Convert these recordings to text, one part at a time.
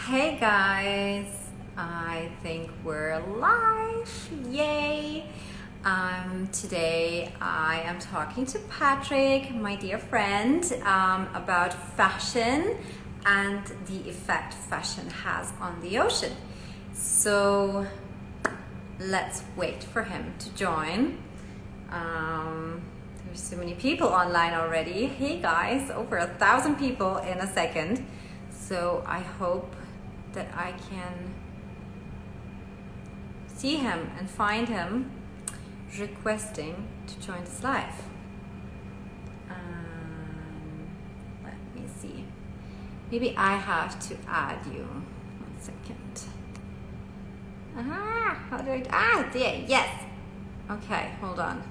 Hey guys, I think we're live. Yay! Today I am talking to Patrick, my dear friend, about fashion and the effect fashion has on the ocean. So let's wait for him to join. There's so many people online already. Hey guys, over 1,000 people in a second. So I hope that I can see him and find him requesting to join this live. Let me see. Maybe I have to add you. 1 second. How do I? There. Yes. Okay, hold on.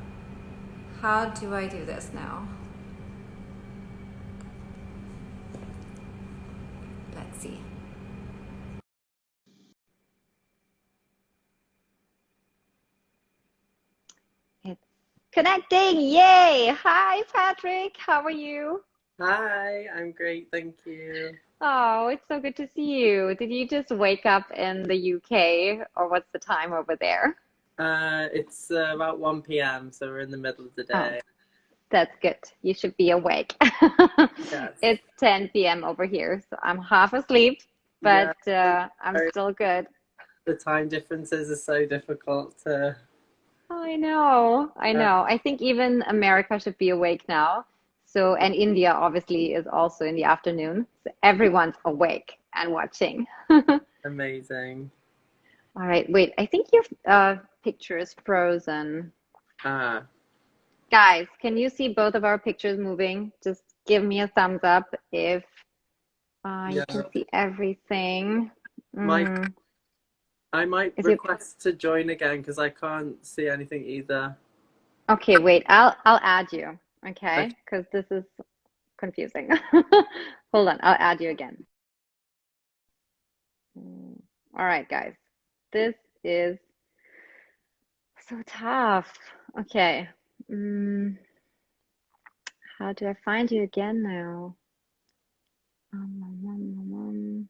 How do I do this now? Let's see. It's connecting. Yay! Hi, Patrick. How are you? Hi, I'm great, thank you. Oh, it's so good to see you. Did you just wake up in the UK or what's the time over there? It's about 1 p.m., so we're in the middle of the Oh, day. that's good. You should be awake. Yes. It's 10 p.m. over here, so I'm half asleep, but Yeah, I'm sorry, still good. the time differences are so difficult to. I know, I uh, know. I think even America should be awake now. So, and India obviously is also in the afternoon. So everyone's awake and watching. Amazing. All right, wait. I think your picture is frozen. Ah, Guys, can you see both of our pictures moving? Just give me a thumbs up if you yeah. can see everything. My, Mm, I might is it request to join again because I can't see anything either. okay? Wait, I'll add you. Okay. Okay, because this is confusing. Hold on, I'll add you again. Mm, all right, guys. This is so tough. Okay. Mm, how do I find you again now? Um, um, um, um.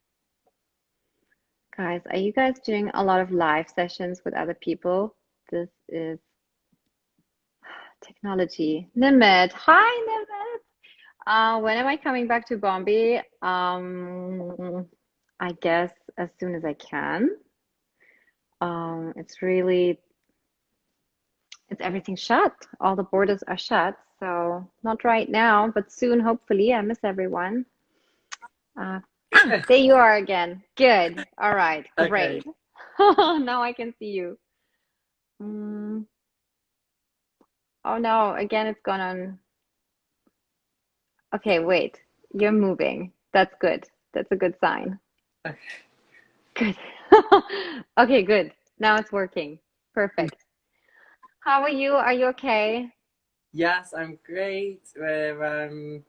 Guys, are you guys doing a lot of live sessions with other people? This is technology. Nimit. Hi, Nimit. When am I coming back to Bombay? I guess as soon as I can. It's really, it's everything shut. All the borders are shut. So not right now, but soon, hopefully. I miss everyone. There you are again. Good. All right. Okay. Great. Now I can see you. Mm, oh no, again, it's gone on. Okay, wait. You're moving. That's good. That's a good sign. Good. Okay, good. Now it's working. Perfect. How are you? Are you okay? Yes, I'm great. We're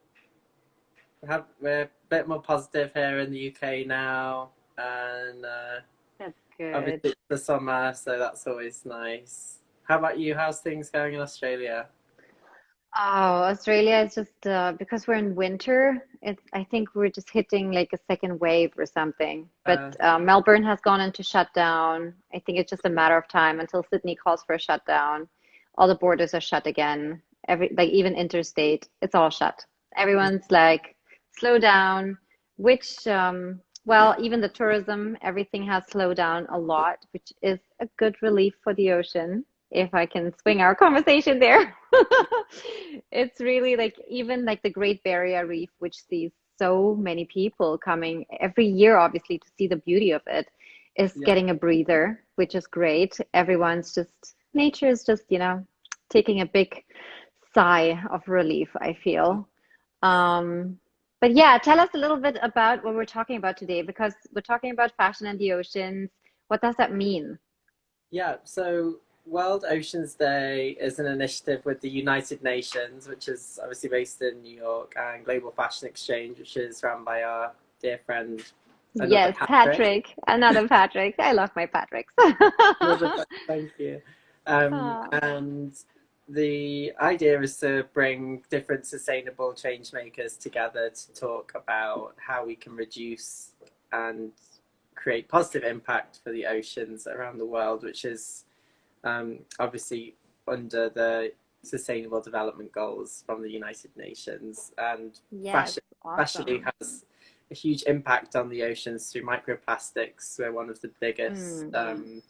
a bit more positive here in the UK now, and That's good. obviously it's the summer, so that's always nice. How about you? How's things going in Australia? Oh, Australia is just because we're in winter. It's I think we're just hitting like a second wave or something. But Uh, Melbourne has gone into shutdown. I think it's just a matter of time until Sydney calls for a shutdown. All the borders are shut again. Every like even interstate, it's all shut. Everyone's like, slow down, which well, even the tourism, everything has slowed down a lot, which is a good relief for the ocean, if I can swing our conversation there. It's really like even like the Great Barrier Reef, which sees so many people coming every year, obviously, to see the beauty of it, is yeah, getting a breather, which is great. Everyone's just, nature is just, taking a big sigh of relief, I feel. Um, but yeah, tell us a little bit about what we're talking about today, because we're talking about fashion and the oceans. What does that mean? yeah. So World Oceans Day is an initiative with the United Nations, which is obviously based in New York, and Global Fashion Exchange, which is run by our dear friend, another Yes, Patrick. Patrick, another Patrick. I love my Patricks. Thank you. Oh, And the idea is to bring different sustainable change makers together to talk about how we can reduce and create positive impact for the oceans around the world, which is obviously under the Sustainable Development Goals from the United Nations. And Yes, fashion especially awesome. has a huge impact on the oceans through microplastics. We're one of Mm.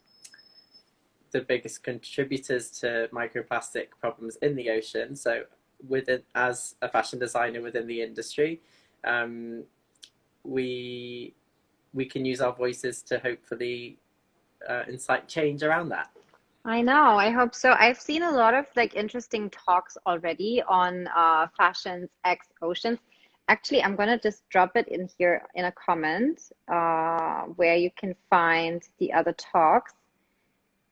the biggest contributors to microplastic problems in the ocean. So, within as a fashion designer within the industry, um, we we can use our voices to hopefully incite change around that. I know. I hope so. I've seen a lot of like interesting talks already on fashions X oceans. Actually, I'm gonna just drop it in here in a comment where you can find the other talks.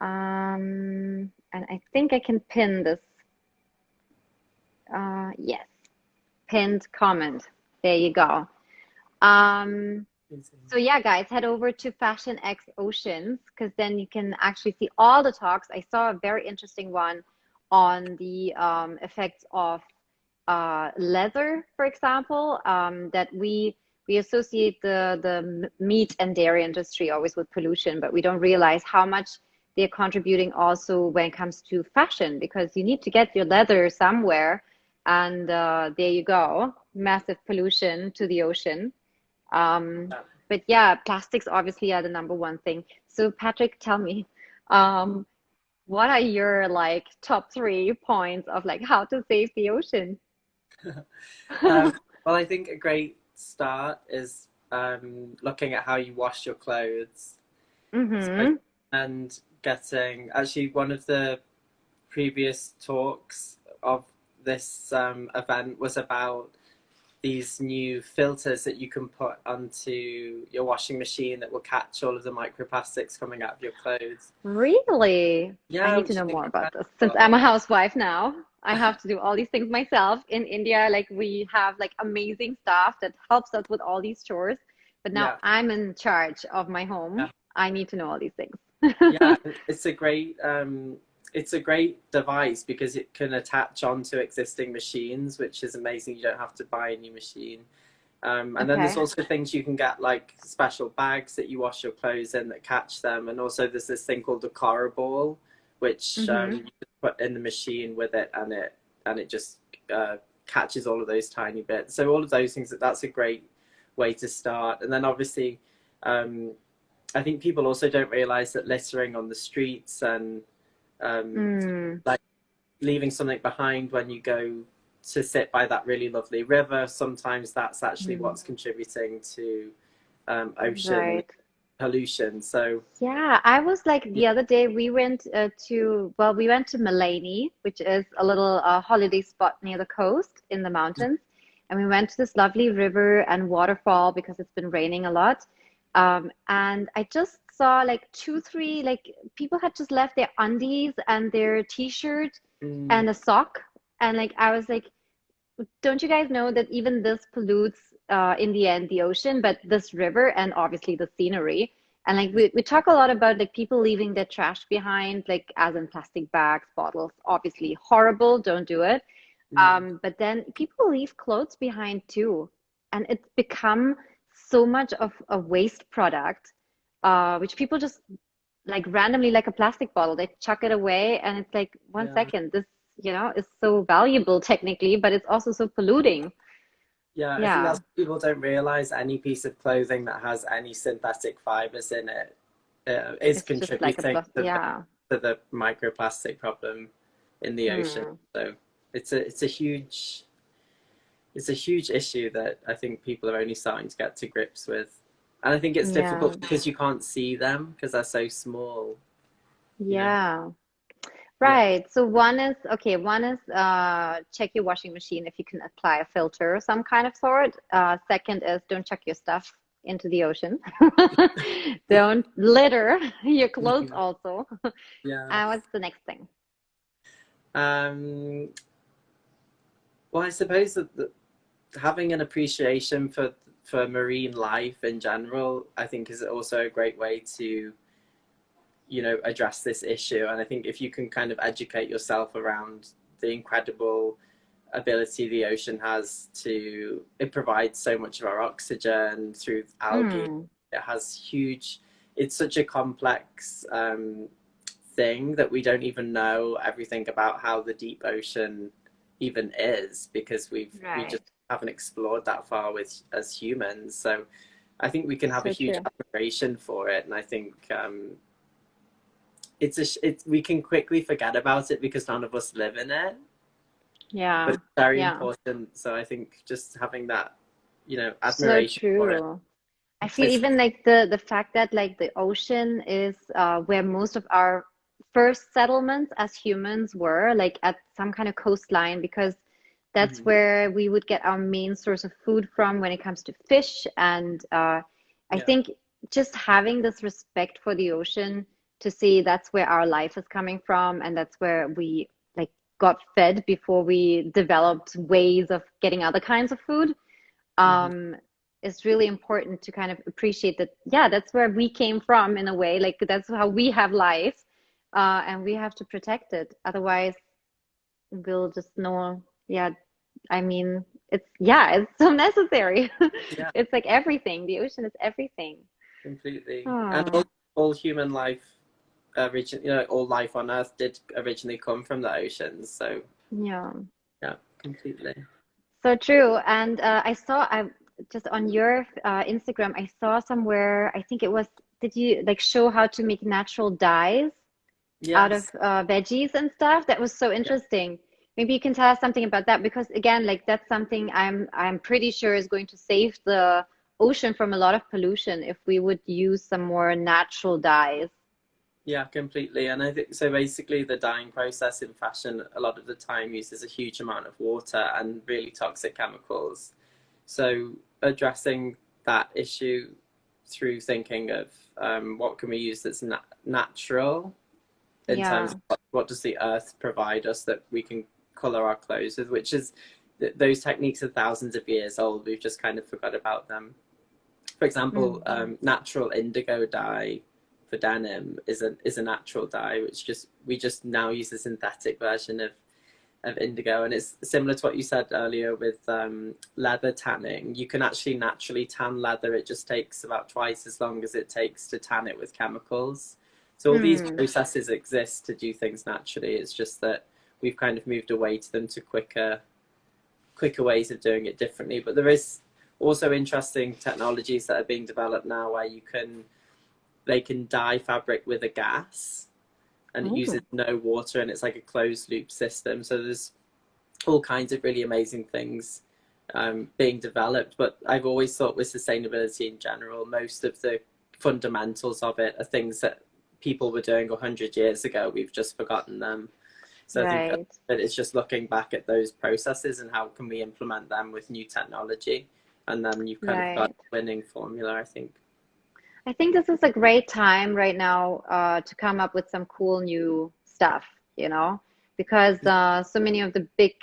And I think I can pin this. Yes, pinned comment. There you go. Um, so yeah, guys, head over to Fashion X Oceans because then you can actually see all the talks. I saw a very interesting one on the effects of leather, for example, that we associate the meat and dairy industry always with pollution, but we don't realize how much they're contributing also when it comes to fashion because you need to get your leather somewhere, and there you go, massive pollution to the ocean. Um, but yeah, plastics obviously are the number one thing. So Patrick, tell me, um, what are your like top three points of like how to save the ocean? Well, I think a great start is looking at how you wash your clothes. So, Mm-hmm. and getting actually one of the previous talks of this event was about these new filters that you can put onto your washing machine that will catch all of the microplastics coming out of your clothes. Really? I Yeah, need to which know I think more is about this. Since I'm a incredible. housewife now, I have to do all these things myself. In India, like we have like amazing staff that helps us with all these chores. But now Yeah, I'm in charge of my home. yeah, I need to know all these things. yeah. It's a great device because it can attach onto existing machines, which is amazing. You don't have to buy a new machine. And then there's Okay. also things you can get like special bags that you wash your clothes in that catch them. And also there's this thing called the Clara ball, which Mm-hmm. you just put in the machine with it, and it just catches all of those tiny bits. So all of those things, that's a great way to start. And then obviously, um, I think people also don't realize that littering on the streets and um, Mm, like leaving something behind when you go to sit by that really lovely river, sometimes that's actually mm, what's contributing to ocean right. pollution. So, Yeah, I was like yeah. the other day we went well, we went to Malani, which is a little holiday spot near the coast in the mountains, and we went to this lovely river and waterfall because it's been raining a lot. And I just saw like two, three like people had just left their undies and their t-shirt Mm, and a sock, and like I was like, don't you guys know that even this pollutes in the end the ocean, but this river and obviously the scenery. And like we talk a lot about like people leaving their trash behind, like as in plastic bags, bottles, obviously horrible, don't do it. mm, But then people leave clothes behind too. And it's become so much of a waste product, which people just like randomly like a plastic bottle. They chuck it away and it's like one yeah. second, this, is so valuable technically, but it's also so polluting. Yeah, I think Yeah, that's what people don't realize. Any piece of clothing that has any synthetic fibers in it is it's just like a contributing plus. Yeah. to the microplastic problem in the ocean. Hmm. So it's a huge issue that I think people are only starting to get to grips with. And I think it's Yeah. difficult because you can't see them because they're so small, you know? Yeah. Yeah. Right. So one is check your washing machine if you can apply a filter of some kind of sort. Second is don't chuck your stuff into the ocean. Don't litter your clothes also. Yeah. What's the next thing? Um, well, I suppose that having an appreciation for marine life in general, I think is also a great way to, address this issue. And I think if you can kind of educate yourself around the incredible ability the ocean has to, it provides so much of our oxygen through algae. Hmm. it has huge, it's such a complex thing that we don't even know everything about how the deep ocean even is, because we just Right. haven't explored that far with as humans. So I think we can have a So huge true. admiration for it, and I think we can quickly forget about it because none of us live in it, but Yeah. it's very Yeah. important. So I think just having that, So admiration for it. true. I feel It's even like the fact that like the ocean is where most of our first settlements as humans were, like at some kind of coastline, because that's mhm, where we would get our main source of food from when it comes to fish. And I yeah, think just having this respect for the ocean to see that's where our life is coming from, and that's where we like got fed before we developed ways of getting other kinds of food. hmm, um, is really important to kind of appreciate that, yeah, that's where we came from in a way, like that's how we have life, and we have to protect it. Otherwise, we'll just know, yeah, I mean, it's, yeah, it's so necessary. yeah, It's like everything. The ocean is everything. completely. And Oh, all human life, all life on Earth did originally come from the oceans. So yeah. yeah, completely. So true. And I saw, I just on your Instagram, I saw somewhere, I think it was, did you like show how to make natural dyes out of Yes. veggies and stuff? That was so Yeah. interesting. Maybe you can tell us something about that, because again, like that's something I'm pretty sure is going to save the ocean from a lot of pollution if we would use some more natural dyes. Yeah, completely. And I think so. Basically, the dyeing process in fashion a lot of the time uses a huge amount of water and really toxic chemicals. So addressing that issue through thinking of what can we use that's natural in terms Yeah, of what does the earth provide us that we can color our clothes with, which is those techniques are thousands of years old. We've just kind of forgot about them. For example, mm. natural indigo dye for denim is a natural dye, which just we just now use a synthetic version of indigo, and it's similar to what you said earlier with leather tanning. You can actually naturally tan leather. It just takes about twice as long as it takes to tan it with chemicals. So all these Mm. processes exist to do things naturally. It's just that we've kind of moved away to them to quicker ways of doing it differently. But there is also interesting technologies that are being developed now where they can dye fabric with a gas, and it uses Oh, no water, and it's like a closed loop system. So there's all kinds of really amazing things being developed. But I've always thought with sustainability in general, most of the fundamentals of it are things that people were doing 100 years ago. We've just forgotten them. So I think right, that it's just looking back at those processes and how can we implement them with new technology, and then you've kind of got right. a winning formula, I think. I think this is a great time right now to come up with some cool new stuff, you know, because so many of the big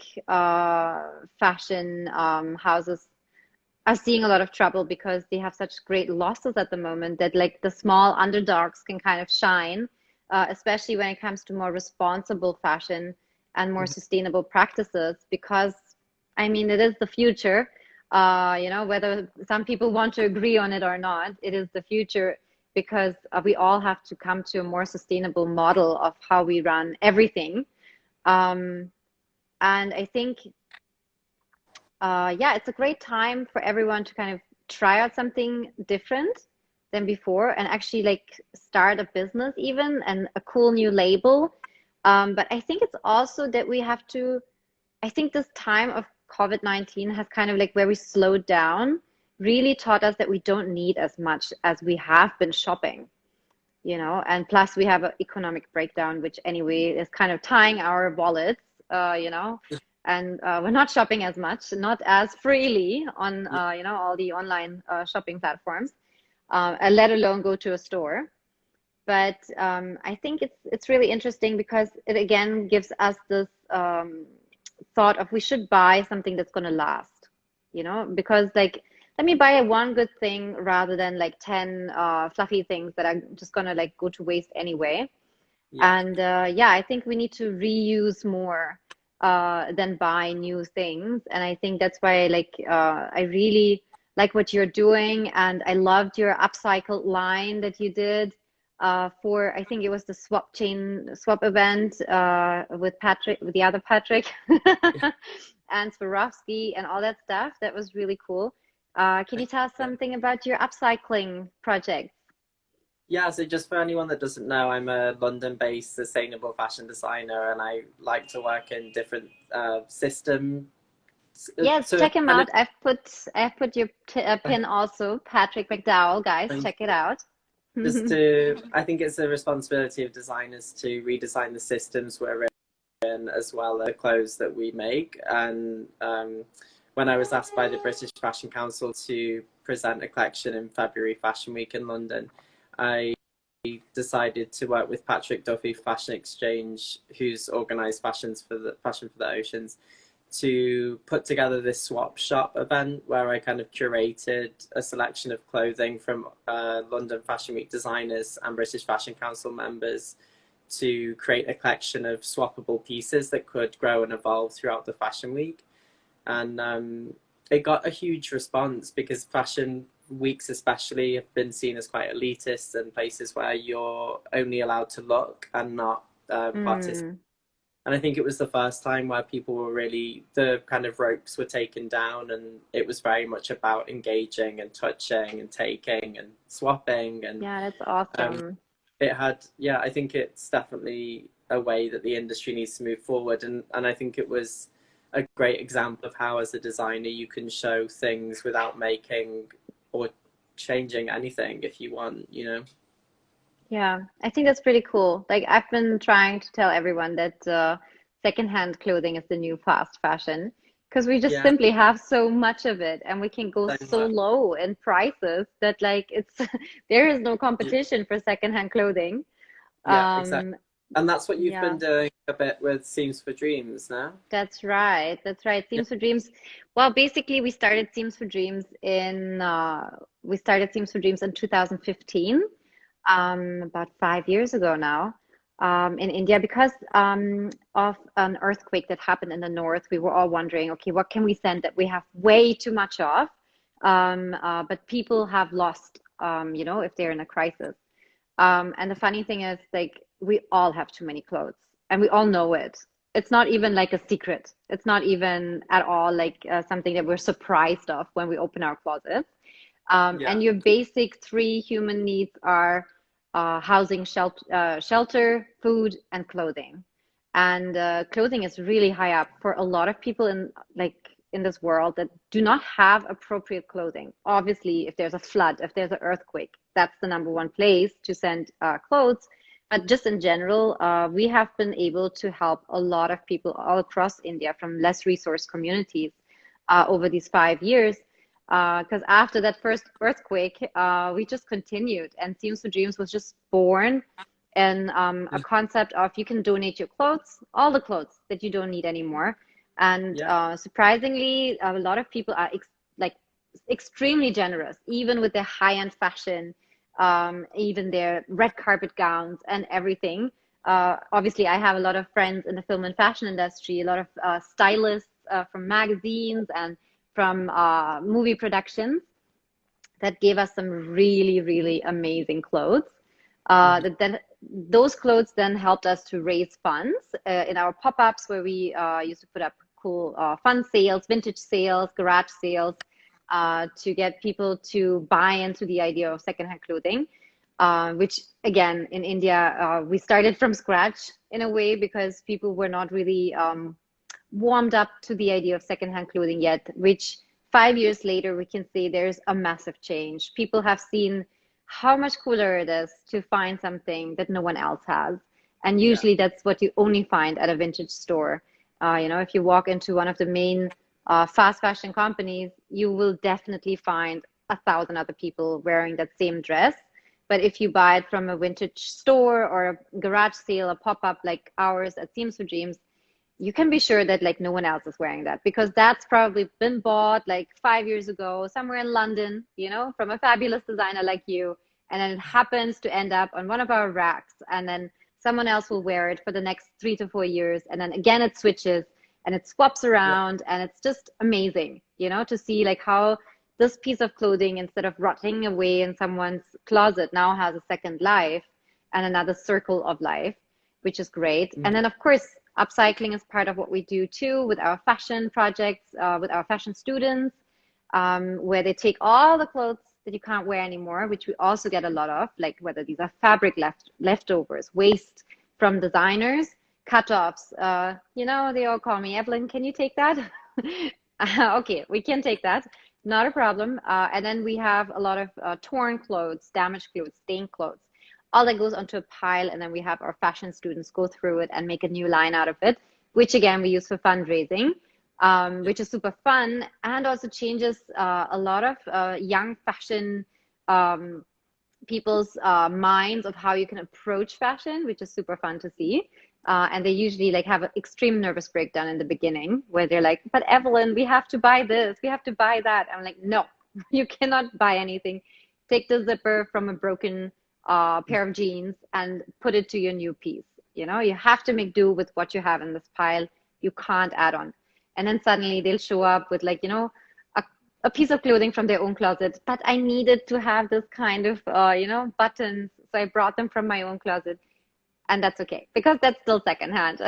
fashion houses are seeing a lot of trouble because they have such great losses at the moment that like the small underdogs can kind of shine, especially when it comes to more responsible fashion and more sustainable practices. Because I mean, it is the future. Whether some people want to agree on it or not, it is the future, because we all have to come to a more sustainable model of how we run everything. Um, and I think yeah, it's a great time for everyone to kind of try out something different than before and actually like start a business even and a cool new label. But I think it's also that we have to, I think this time of COVID-19 has kind of like where we slowed down, really taught us that we don't need as much as we have been shopping, and plus we have an economic breakdown, which anyway is kind of tying our wallets, and we're not shopping as much, not as freely on, Yeah, all the online shopping platforms, and let alone go to a store. But I think it's really interesting because it again gives us this thought of we should buy something that's going to last, because like let me buy one good thing rather than like 10 fluffy things that are just going to like go to waste anyway. yeah, And yeah, I think we need to reuse more than buy new things. And I think that's why like I really like what you're doing, and I loved your upcycled line that you did for, I think it was the swap event with Patrick, with the other Patrick and Swarovski and all that stuff. That was really cool. Can you tell us something about your upcycling project? Yeah, so just for anyone that doesn't know, I'm a London-based sustainable fashion designer, and I like to work in different systems. Yes, So check him kind out. I've put your pin also, Patrick McDowell, guys. of Check it out. just to, I think it's the responsibility of designers to redesign the systems we're in, as well as the clothes that we make. And when I was asked by the British Fashion Council to present a collection in February Fashion Week in London, I decided to work with Patrick Duffy Fashion Exchange, who's organised Fashion for the Oceans, to put together this swap shop event where I kind of curated a selection of clothing from London Fashion Week designers and British Fashion Council members to create a collection of swappable pieces that could grow and evolve throughout the Fashion Week. And it got a huge response because fashion weeks especially have been seen as quite elitist and places where you're only allowed to look and not participate. Mm. And I think it was the first time where people were really, the kind of ropes were taken down, and it was very much about engaging and touching and taking and swapping. And Yeah, that's um, awesome. it had, yeah, I think it's definitely a way that the industry needs to move forward. And I think it was a great example of how, as a designer, you can show things without making or changing anything if you want, you know? Yeah, I think that's pretty cool. Like I've been trying to tell everyone that secondhand clothing is the new fast fashion because we just Yeah, simply have so much of it and we can go so so much. low in prices that like it's there is no Yeah, competition for secondhand clothing. yeah, exactly. Um, And that's what you've been yeah. doing a bit with Seams for Dreams now. That's right. That's right. Yeah. Themes for Dreams. Well, basically, we started Themes for Dreams in 2015, about 5 years ago now, in India because of an earthquake that happened in the north. We were all wondering, okay, what can we send that we have way too much of, but people have lost, if they're in a crisis. And the funny thing is, like, we all have too many clothes, and we all know it. It's not even like a secret. It's not even at all like something that we're surprised of when we open our closets. And Yeah. your basic three human needs are housing, shelter, food, and clothing. And clothing is really high up for a lot of people in this world that do not have appropriate clothing. Obviously, if there's a flood, if there's an earthquake, that's the number one place to send clothes. But just in general, we have been able to help a lot of people all across India from less resource communities over these 5 years. Because after that first earthquake, we just continued, and Seams for Dreams was just born in a concept of you can donate your clothes, all the clothes that you don't need anymore. And Yeah. surprisingly, a lot of people are like extremely generous, even with their high-end fashion, even their red carpet gowns and everything. Obviously, I have a lot of friends in the film and fashion industry, a lot of stylists from magazines and from movie productions that gave us some really, really amazing clothes. Mhm. That then those clothes then helped us to raise funds in our pop-ups where we used to put up cool fun sales, vintage sales, garage sales to get people to buy into the idea of secondhand clothing. Which again in India we started from scratch in a way because people were not really warmed up to the idea of secondhand clothing yet, which 5 years later we can say there's a massive change. People have seen how much cooler it is to find something that no one else has. And Yeah. usually that's what you only find at a vintage store. If you walk into one of the main fast fashion companies, you will definitely find 1,000 other people wearing that same dress. But if you buy it from a vintage store or a garage sale, a pop-up like ours at Seams for Dreams, you can be sure that like no one else is wearing that because that's probably been bought like 5 years ago somewhere in London, from a fabulous designer like you. And then it happens to end up on one of our racks. And then someone else will wear it for the next 3 to 4 years. And then again, it switches and it swaps Yeah. around. And it's just amazing, to see like how this piece of clothing, instead of rotting away in someone's closet, now has a second life and another circle of life, which is great. And then, of course, upcycling is part of what we do too with our fashion projects, with our fashion students, where they take all the clothes that you can't wear anymore, which we also get a lot of, like whether these are fabric leftovers, waste from designers, cut-offs. You know, they all call me, Evelyn, can you take that? Okay, we can take that. Not a problem. And then we have a lot of torn clothes, damaged clothes, stained clothes. All that goes onto a pile, and then we have our fashion students go through it and make a new line out of it, which again we use for fundraising, which is super fun and also changes a lot of young fashion people's minds of how you can approach fashion, which is super fun to see. And they usually like have an extreme nervous breakdown in the beginning where they're like, but Evelyn, we have to buy this, we have to buy that. I'm like, no, you cannot buy anything. Take the zipper from a broken pair of jeans and put it to your new piece. You know, you have to make do with what you have in this pile. You can't add on. And then suddenly they'll show up with like, you know, a piece of clothing from their own closet, but I needed to have this kind of, you know, buttons. So I brought them from my own closet. And that's okay, because that's still secondhand.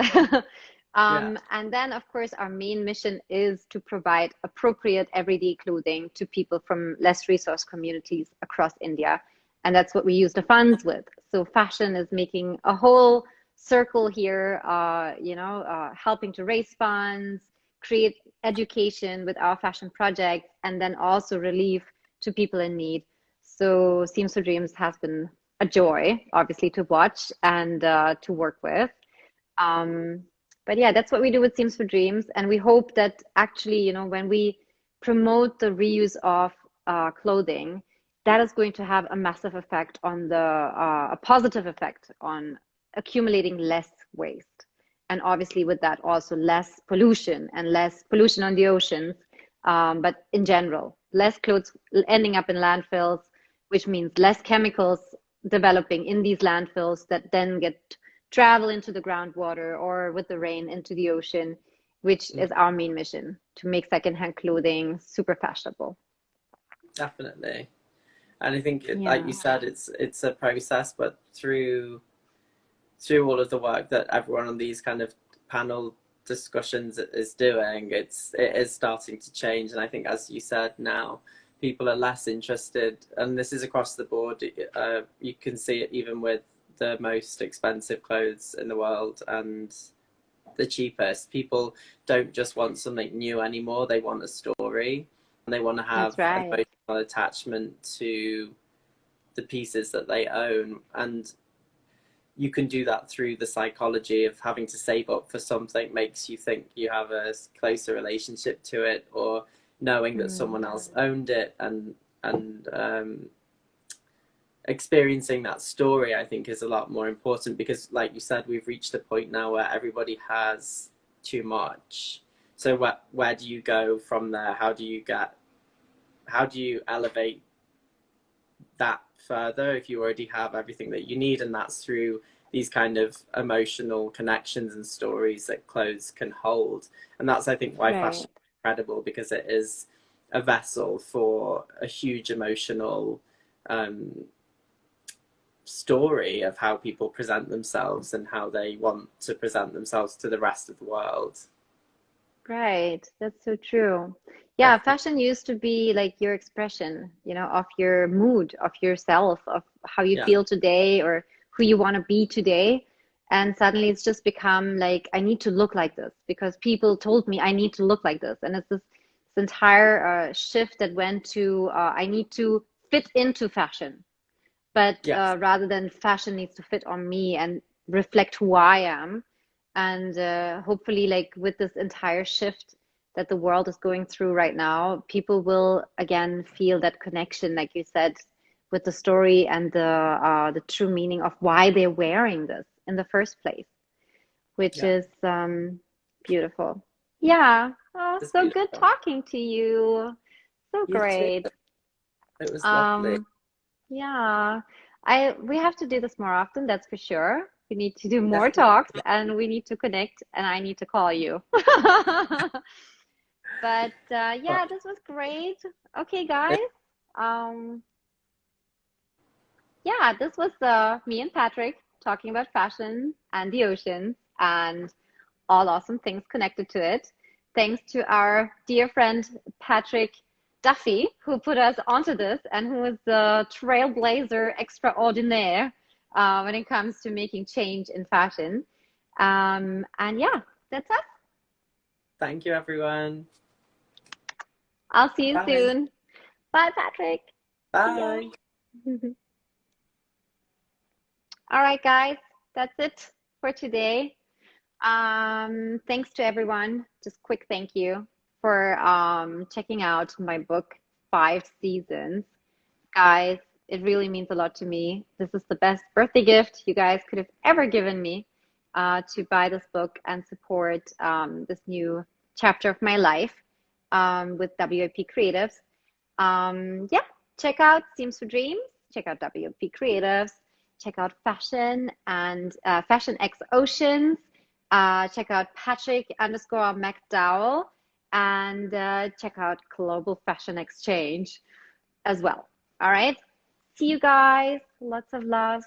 And then, of course, our main mission is to provide appropriate everyday clothing to people from less resource communities across India. And that's what we use the funds with. So fashion is making a whole circle here, you know, helping to raise funds, create education with our fashion projects, and then also relief to people in need. So Seams for Dreams has been a joy, obviously, to watch and to work with. But yeah, that's what we do with Seams for Dreams. And we hope that actually, you know, when we promote the reuse of clothing, that is going to have a massive effect on a positive effect on accumulating less waste. And obviously with that also less pollution on the oceans. But in general, less clothes ending up in landfills, which means less chemicals developing in these landfills that then travel into the groundwater or with the rain into the ocean, which is our main mission, to make secondhand clothing super fashionable. Definitely. And I think, like you said, it's a process, but through all of the work that everyone on these kind of panel discussions is doing, it is starting to change. And I think, as you said, now people are less interested, and this is across the board. You can see it even with the most expensive clothes in the world and the cheapest. People don't just want something new anymore. They want a story, and they want to have an emotional attachment to the pieces that they own. And you can do that through the psychology of having to save up for something makes you think you have a closer relationship to it, or knowing that someone else owned it, and experiencing that story, I think, is a lot more important, because like you said, we've reached a point now where everybody has too much. So where do you go from there? How do you elevate that further if you already have everything that you need? And that's through these kind of emotional connections and stories that clothes can hold. And that's, I think, why fashion is incredible, because it is a vessel for a huge emotional story of how people present themselves and how they want to present themselves to the rest of the world. Right, that's so true. Yeah, fashion used to be like your expression, you know, of your mood, of yourself, of how you feel today or who you want to be today. And suddenly it's just become like, I need to look like this because people told me I need to look like this. And it's this entire shift that went to, I need to fit into fashion. But rather than fashion needs to fit on me and reflect who I am. And hopefully, like with this entire shift that the world is going through right now, people will again feel that connection, like you said, with the story and the true meaning of why they're wearing this in the first place, which is beautiful. Yeah. Oh, It's so beautiful. good talking to you. So You great. too. It was lovely. Yeah. We have to do this more often, that's for sure. We need to do more Definitely. talks and we need to connect and I need to call you. But But yeah, this was great. Okay, guys. Um, yeah, this was me and Patrick talking about fashion and the oceans and all awesome things connected to it. Thanks to our dear friend Patrick Duffy, who put us onto this and who is the trailblazer extraordinaire when it comes to making change in fashion. And yeah, that's us. thank you, everyone. I'll see you Bye. soon. Bye, Patrick. See ya. Bye. All right, guys, that's it for today. Thanks to everyone. Just quick thank you for checking out my book, Five Seasons. Guys, it really means a lot to me. This is the best birthday gift you guys could have ever given me to buy this book and support this new chapter of my life with WIP Creatives. Yeah, check out Seams for Dreams, check out WIP Creatives, check out Fashion and Fashion X Oceans, check out Patrick underscore McDowell, and check out Global Fashion Exchange as well. All right. See you guys. Lots of love.